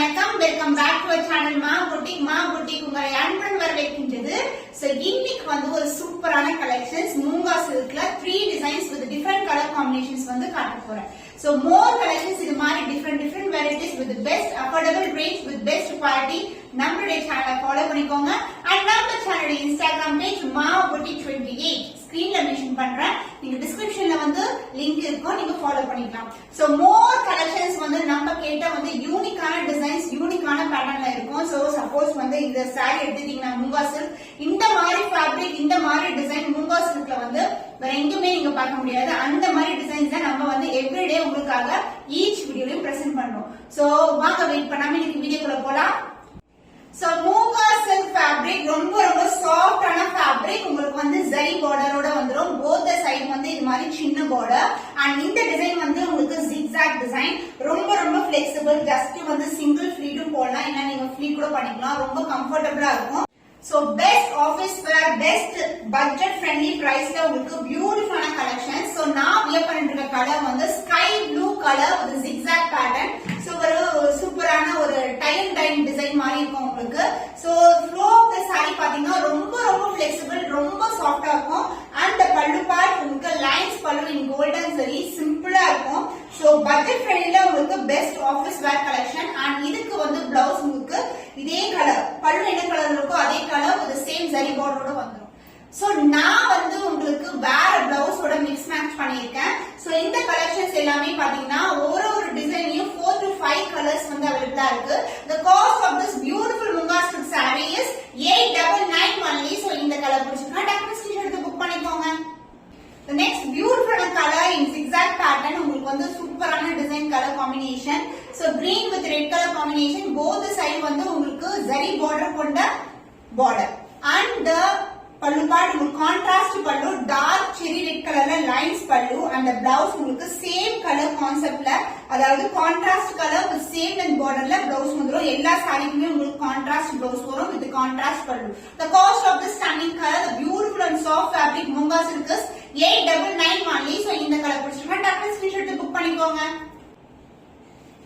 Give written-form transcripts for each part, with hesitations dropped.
வணக்கம், welcome back to channel Maa boutique உங்களை அன்புடன் வரவேற்கின்றது. சோ இன்னைக்கு வந்து ஒரு சூப்பரான கலெக்ஷன்ஸ் மூங்கா சில்க்ல 3 designs with different colour combinations வந்து காட்ட போறேன். சோ மோர் கலெக்ஷன்ஸ் இது மாதிரி different varieties with best affordable range with best quality நம்மளுடைய சேனலை ஃபாலோ பண்ணிக்கோங்க. அண்ட் நம்ம சேனலுடைய இன்ஸ்டாகிராம் பேஜ் மா புட்டிக் 28 ஸ்கிரீன்ல மென்ஷன் பண்றேன். நீங்க டிஸ்கிரிப்ஷன்ல வந்து லிங்க் இருக்கும், நீங்க ஃபாலோ பண்ணிக்கலாம். சோ மோர் கலெக்ஷன்ஸ் வந்து நம்ம கேட்ட வந்து யூனிக்கான டிசைன்ஸ் யூனிக்கான பேட்டர்ன்ல இருக்கும். சோ சப்போஸ் வந்து இந்த சாரி எடுத்துட்டீங்கன்னா மூங்கா சில்க் இந்த மாதிரி ஃபேப்ரிக் இந்த மாதிரி டிசைன் மூங்கா சில்க்ல வந்து வேற எங்குமே நீங்க பார்க்க முடியாது. அந்த மாதிரி டிசைன்ஸ் தான் நம்ம வந்து எவ்ரிடே உங்களுக்காக ஈச் வீடியோலயும் பிரசன்ட் பண்றோம். சோ வாங்க வெயிட் பண்ணாம இன்னைக்கு வீடியோக்குள்ள போலாம். சோ மூங்கா சில்க் ஃபேப்ரிக் ரொம்ப சாஃப்டான ஃபேப்ரிக். உங்களுக்கு வந்து ஜரி பார்டரோட வந்துரும். போத் சைடு வந்து இது மாதிரி சின்ன பார்டர். அண்ட் இந்த டிசைன் வந்து உங்களுக்கு ஜிக்ஸாக் டிசைன். ரொம்ப ஃபிளெக்சிபிள். ஜஸ்ட் வந்து சிங்கிள் ஃப்ளீட்டும் போடலாம், இல்ல நீங்க ஃப்ளீட் கூட பண்ணிக்கலாம். ரொம்ப கம்ஃபர்டபிளா இருக்கும். சோ பெஸ்ட் ஆபீஸ் வேர், பெஸ்ட் பட்ஜெட் ஃப்ரெண்ட்லி பிரைஸ்ல உங்களுக்கு பியூட்டிஃபுல்லான கலெக்ஷன். சோ நான் வியர் பண்ணிட்டு இருக்க கலர் வந்து sky blue colour with zigzag pattern. So ஒரு சூப்பரான ஒரு டைம் டிசைன் மாதிரி இருக்கும் உங்களுக்கு. So flow of the sari பாத்தீங்கன்னா ரொம்ப ஃபிளெக்சிபிள், ரொம்ப சாஃப்டா இருக்கும். அண்ட் பல்லு பார்ட் உங்களுக்கு லைன்ஸ் பல்லு இன் கோல்டன் ஜரி சிம்பிளா இருக்கும். சோ பட்ஜெட் ஃப்ரெண்ட்லில உங்களுக்கு best office where collection. And இதுக்கு வந்து பிளவுஸ் உங்களுக்கு இதே கலர், பல்லு என்ன கலர் இருக்கோ அதே கலர் வித் சேம் ஜரி பார்டரோட வந்துரும். சோ நான் வந்து உங்களுக்கு வேற பிளவுஸோட மிக்ஸ் மேட்ச் பண்ணிருக்கேன். சோ இந்த கலெக்ஷன்ஸ் எல்லாமே பாத்தீங்கன்னா ஒரு டிசைன்லயும் 4 to 5 கலர்ஸ் வந்து அவைலபிளா இருக்கு. The cost of this beautiful Munga silk saree is 899 only. So இந்த கலர் பிடிச்சிருக்கா டக்குனு ஸ்கிரீன்ஷாட் எடுத்து புக் பண்ணிக்கோங்க. The next beautiful color in zigzag pattern உங்களுக்கு வந்து சூப்பரான design colour combination. So green with red color combination. both side வந்து உங்களுக்கு zari border கொண்ட border. And the pallu part உங்களுக்கு contrast pallu, dark cherry red கலர்ல லைன்ஸ் பல்லு. அந்த பிளவுஸ் உங்களுக்கு சேம் கலர் கான்செப்ட்ல, அதாவது contrast colour with same length பார்டர்ல பிளவுஸ் வந்துரும். எல்லா சாரிக்குமே உங்களுக்கு கான்ட்ராஸ்ட் பிளவுஸ் வரும் with contrast pallu. The cost of this stunning color, the beautiful and soft fabric Munga silk is 899 only. So இந்த கலர் பிடிச்சிருக்கா டக்குனு ஸ்கிரீன்ஷாட் எடுத்து புக் பண்ணிக்கோங்க.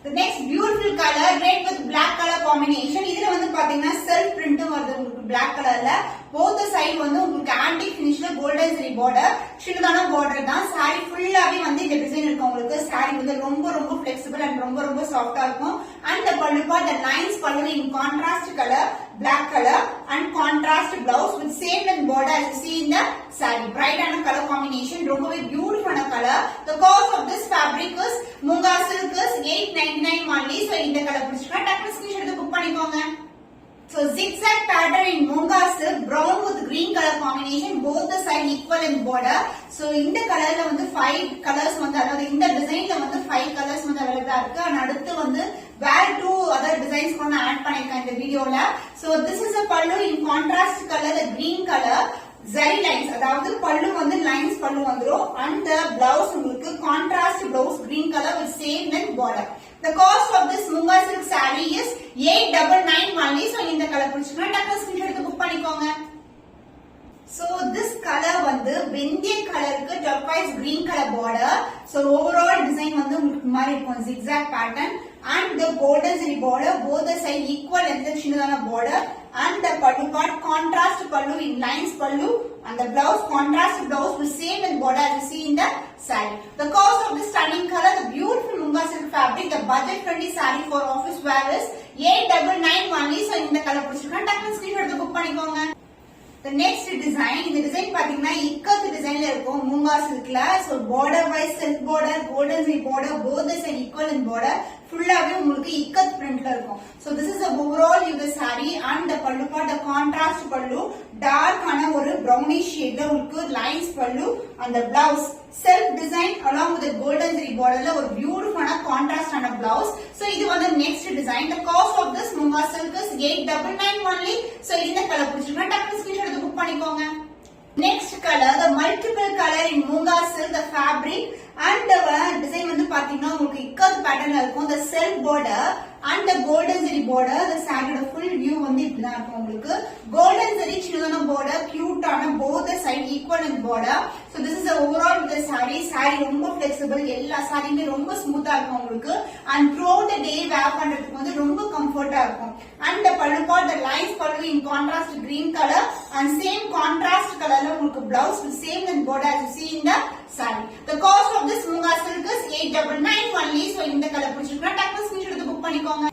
The next beautiful color red with black color combination. இதுல வந்து பாத்தீங்கன்னா self பிரிண்டும் வருது உங்களுக்கு black கலர்ல. both side வந்து உங்களுக்கு ஆன்டிக் ஃபினிஷ்ல கோல்டன் ஜரி பார்டர், சின்னதான பார்டர் தான். சாரி ஃபுல்லாவே வந்து இந்த டிசைன் இருக்கும் உங்களுக்கு. சாரி வந்து ரொம்ப ஃபிளெக்சிபிள் அண்ட் ரொம்ப சாஃப்டா இருக்கும். And the pallu part the lines பல்லு in contrast color black color and contrast blouse with same length border as you see in the saree. Bright and color combination, ரொம்பவே பியூட்டிஃபுல்லான colour. The cost of this fabric is Munga silk is 899 only. So இந்த colour பிடிச்சிருக்கா டக்குனு screenshot எடுத்து book பண்ணிக்கோங்க. So zigzag pattern in Munga silk, brown with green color combination, both the side equal in border. So இந்த கலர்ல வந்து 5 colours வந்து, அதாவது இந்த டிசைன்ல வந்து 5 கலர்ஸ் வந்து அவைலபிளா இருக்கு. and அடுத்து வந்து வேற 2 other designs கூட ஆட் பண்ணிருக்கேன் இந்த வீடியோல. So this is a pallu in contrast color, the green color zari lines, அதாவது பல்லு வந்து லைன்ஸ் பல்லு வந்துரும். and the blouse உங்களுக்கு contrast blouse green color with same length border. The cost of this Munga silk saree is 899 only. So இந்த colour பிடிச்சிருக்கா டக்குனு screenshot எடுத்து புக் பண்ணிக்கோங்க. So this color வந்து வெந்தய கலருக்கு turquoise green color border. So overall design வந்து உங்களுக்கு மாதிரி இருக்கும் zigzag pattern and the golden zari border, both the side equal length சின்னதான border. and the pallu part contrast pallu in lines pallu and the blouse contrast blouse with same in border as you see in the saree. The cost of this stunning color, the beautiful Munga silk fabric, the budget friendly saree for office wear is 899 only. So இந்த colour பிடிச்சிருக்கா டக்குனு screenshot எடுத்து book பண்ணிக்கோங்க. The next design, இந்த design பாத்தீங்கன்னா இக்கத் டிசைன்ல இருக்கும் மூங்கா சில்க்ல. So border wise silk border, golden zari border, both the side equal in border, ஃபுல்லாவே உங்களுக்கு இக்கத் பிரிண்ட்ல இருக்கும். So this is the overall you the saree and the pallu part, the contrast pallu, dark ஆன ஒரு brownish shadeல உங்களுக்கு lines pallu and the blouse self design along with the golden zari borderல ஒரு beautiful ஆன contrast ஆன blouse. So இது வந்து next design. The cost of this Munga silk is 899 only. So இந்த colour பிடிச்சிருக்கா டக்குனு ஸ்கிரீன்ஷாட் எடுத்து புக் பண்ணிக்கோங்க. Next color, the multiple color in Munga silk, the fabric and design வந்து பாத்தீங்கன்னா உங்களுக்கு இக்கத் பேட்டர்ன்ல இருக்கும். இந்த self border and the golden zari border, the saree full view வந்து இப்படிதான் இருக்கும் உங்களுக்கு. golden zari சின்னதான border, cute ஆன both the side equal in border. So this is the overall the saree ரொம்ப flexible, எல்லா சாரியுமே ரொம்ப ஸ்மூத்தா இருக்கும் உங்களுக்கு. and throughout the day wear பண்றதுக்கு வந்து ரொம்ப கம்ஃபர்ட்டா இருக்கும். and the pallu part, the lines pallu in contrast green color and same contrast colorல உங்களுக்கு blouse with same and border as you see in the saree. The cost of this Munga silk is 899 only. So இந்த colour பிடிச்சிருக்கா டக்குனு screenshot எடுத்து book பண்ணிக்கோங்க.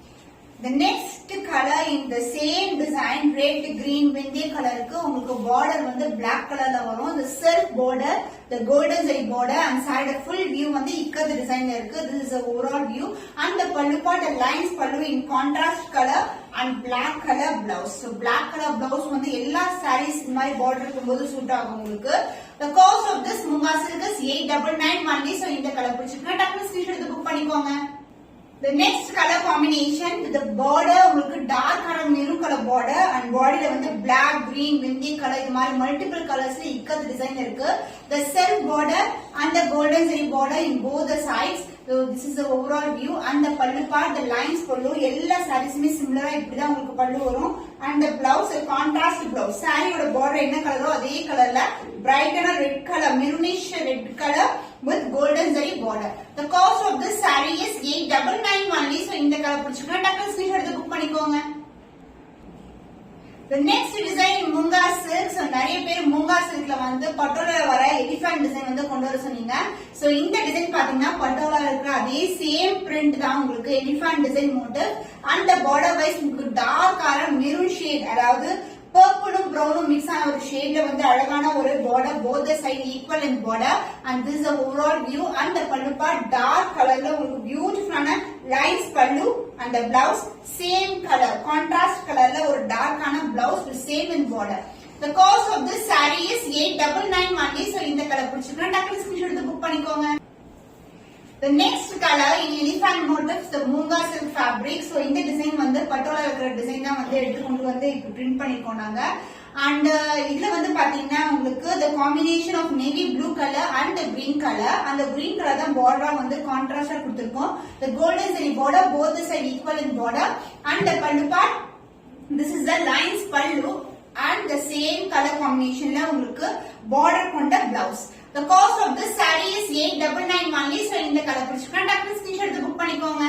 The next color in the same design, red green வெந்தய கலருக்கு உங்களுக்கு border வந்து black colorல வரும். the self border, the golden zari border and side full view வந்து இக்கது டிசைன்ல இருக்கு. this is the overall view and the pallu part, the lines pallu in contrast color and black color blouse. so black color blouse வந்து எல்லா sarees இந்த மாதிரி border இருக்கும்போது suit ஆகும் உங்களுக்கு. the cost of this Munga silk is 899 only. so இந்த colour பிடிச்சிருக்கா டக்குனு ஸ்கிரீன்ஷாட் எடுத்து புக் பண்ணிக்கோங்க. The next color combination with the border உங்களுக்கு dark color maroon color border and bodyல வந்து black, green, வெந்தய color இது மாதிரி multiple colorsல இக்கது டிசைன் இருக்கு. The self border and the golden zari border in both the sides. So this is the overall view and the pallu part, the lines pallu எல்லா sareesமே similar-ஆ இப்படிதான் உங்களுக்கு பல்லு வரும். and the blouse a contrast blouse. சாரியோட border என்ன கலரோ அதே கலர்ல brighter red color, maroonish red color with golden zari border. The cost of this saree is 899 only. so இந்த கலர் பிடிச்சிருக்கா டக்குனு ஸ்கிரீன்ஷாட் எடுத்து புக் பண்ணிக்கோங்க. The next design in Munga silk. so நிறைய பேர் Munga silkல வந்து பட்டோலா வர எலிஃபண்ட் டிசைன் வந்து கொண்டு வர சொன்னீங்க. so இந்த டிசைன் பாத்தீங்கன்னா பட்டோலா இருக்கிற அதே சேம் print தான் உங்களுக்கு elephant design motif and the border wise உங்களுக்கு டார்க் ஆர மெரூன் ஷேட், அதாவது பர்பிளும் ப்ரௌனும் மிக்ஸ் ஆன ஒரு ஷேட்ல வந்து அழகான ஒரு border, both the side equal in border and this is the overall view and the pallu part dark colorல உங்களுக்கு பியூட்டிஃபுல்லான lines pallu and the blouse same color, contrast colorல ஒரு dark ஆன blouse with same in border. the cost of this saree is 899 only. so இந்த colour பிடிச்சிருக்கா டக்குனு screenshot எடுத்து book பண்ணிக்கோங்க. The next color in elephant motifs, the Munga silk fabric. so இந்த design வந்து பட்டோலா இருக்கிற டிசைன் தான் வந்து எடுத்து கொண்டு வந்து இப்ப பிரிண்ட் பண்ணிருக்கோம் நாங்க. and இதுல வந்து பாத்தீங்கன்னா உங்களுக்கு the combination of navy blue color and the green color, and the green color தான் border வந்து contrast ஆ கொடுத்திருக்கோம். the golden zari border both the side equal in border and the pallu part, this is the lines pallu and the same color combination ல உங்களுக்கு border கொண்ட blouse. the cost of this saree is 899 only. so இந்த colour பிடிச்சிருக்கா டக்குனு screenshot எடுத்து book பண்ணிக்கோங்க.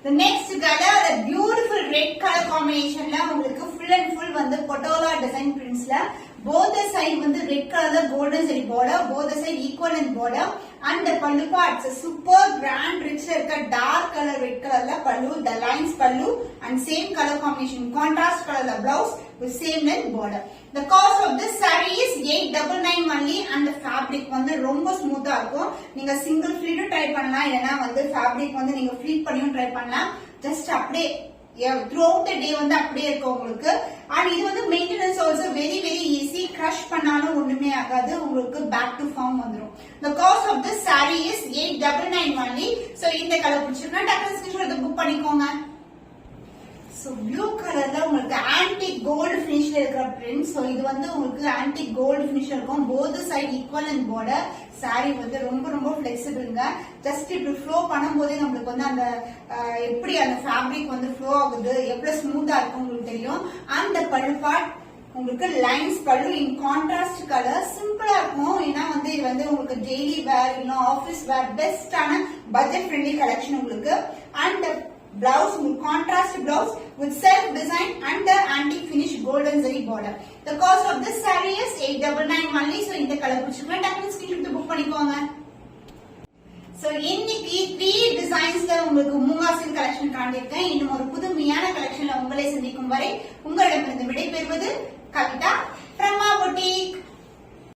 the next color, the beautiful red color combination ல உங்களுக்கு full and full வந்து பட்டோலா டிசைன் prints ல both the side வந்து red color golden zari border, both the side equal in border and the pallu parts super grand rich இருக்க dark color red colorல pallu, the lines pallu and same color combination contrast colorல blouse with same length border. the cost of this saree is 899 only and the fabric வந்து ரொம்ப ஸ்மூத்தா இருக்கும். நீங்க single fleat try பண்ணலாம், இல்லனா வந்து fabric வந்து நீங்க fleat பண்ணியும் ட்ரை பண்ணலாம். just அப்படியே throughout the day வந்து அப்படியே இருக்கும் உங்களுக்கு. and இது வந்து maintenance also very easy, crush பண்ணாலும் ஒண்ணுமே ஆகாது, உங்களுக்கு back to form வந்துரும். the cost of this saree is 899 only. so இந்த கலர் பிடிச்சிருக்கா டக்குனு ஸ்கிரீன்ஷாட் எடுத்து புக் பண்ணிக்கோங்க. so blue colorல உங்களுக்கு antique gold finishல இருக்கிற print. so இது வந்து உங்களுக்கு antique gold finish இருக்கும். both side equal and border. saree வந்து ரொம்ப flexible-ங்க. just இப்படி flow பண்ணும்போதே நமக்கு வந்து அந்த எப்படி அந்த fabric வந்து flow ஆகுது, எவ்வளவு ஸ்மூத்தா இருக்கு உங்களுக்கு தெரியும். and the pallu part உங்களுக்கு lines pallu in contrast color, சிம்பிளா இருக்கும். ஏன்னா வந்து இது வந்து உங்களுக்கு daily wear இல்ல ஆபீஸ் wear பெஸ்டான budget friendly collection உங்களுக்கு. and the blouse, contrast blouse with self design and the antique finish golden zari border. the cost of this saree is 899 only. so இந்த கலர் பிடிச்சிருக்கா டக்குனு screenshot எடுத்து book பண்ணிக்கோங்க. so இன்னைக்கு 3 டிசைன்ஸ்ல உங்களுக்கு Munga silk collection காண்பிக்கிறேன். இன்னும் ஒரு புதுமையான கலெக்ஷன்ல உங்களை சந்திக்கும் வரை உங்களிடமிருந்து விடைபெறுவது கவிதா.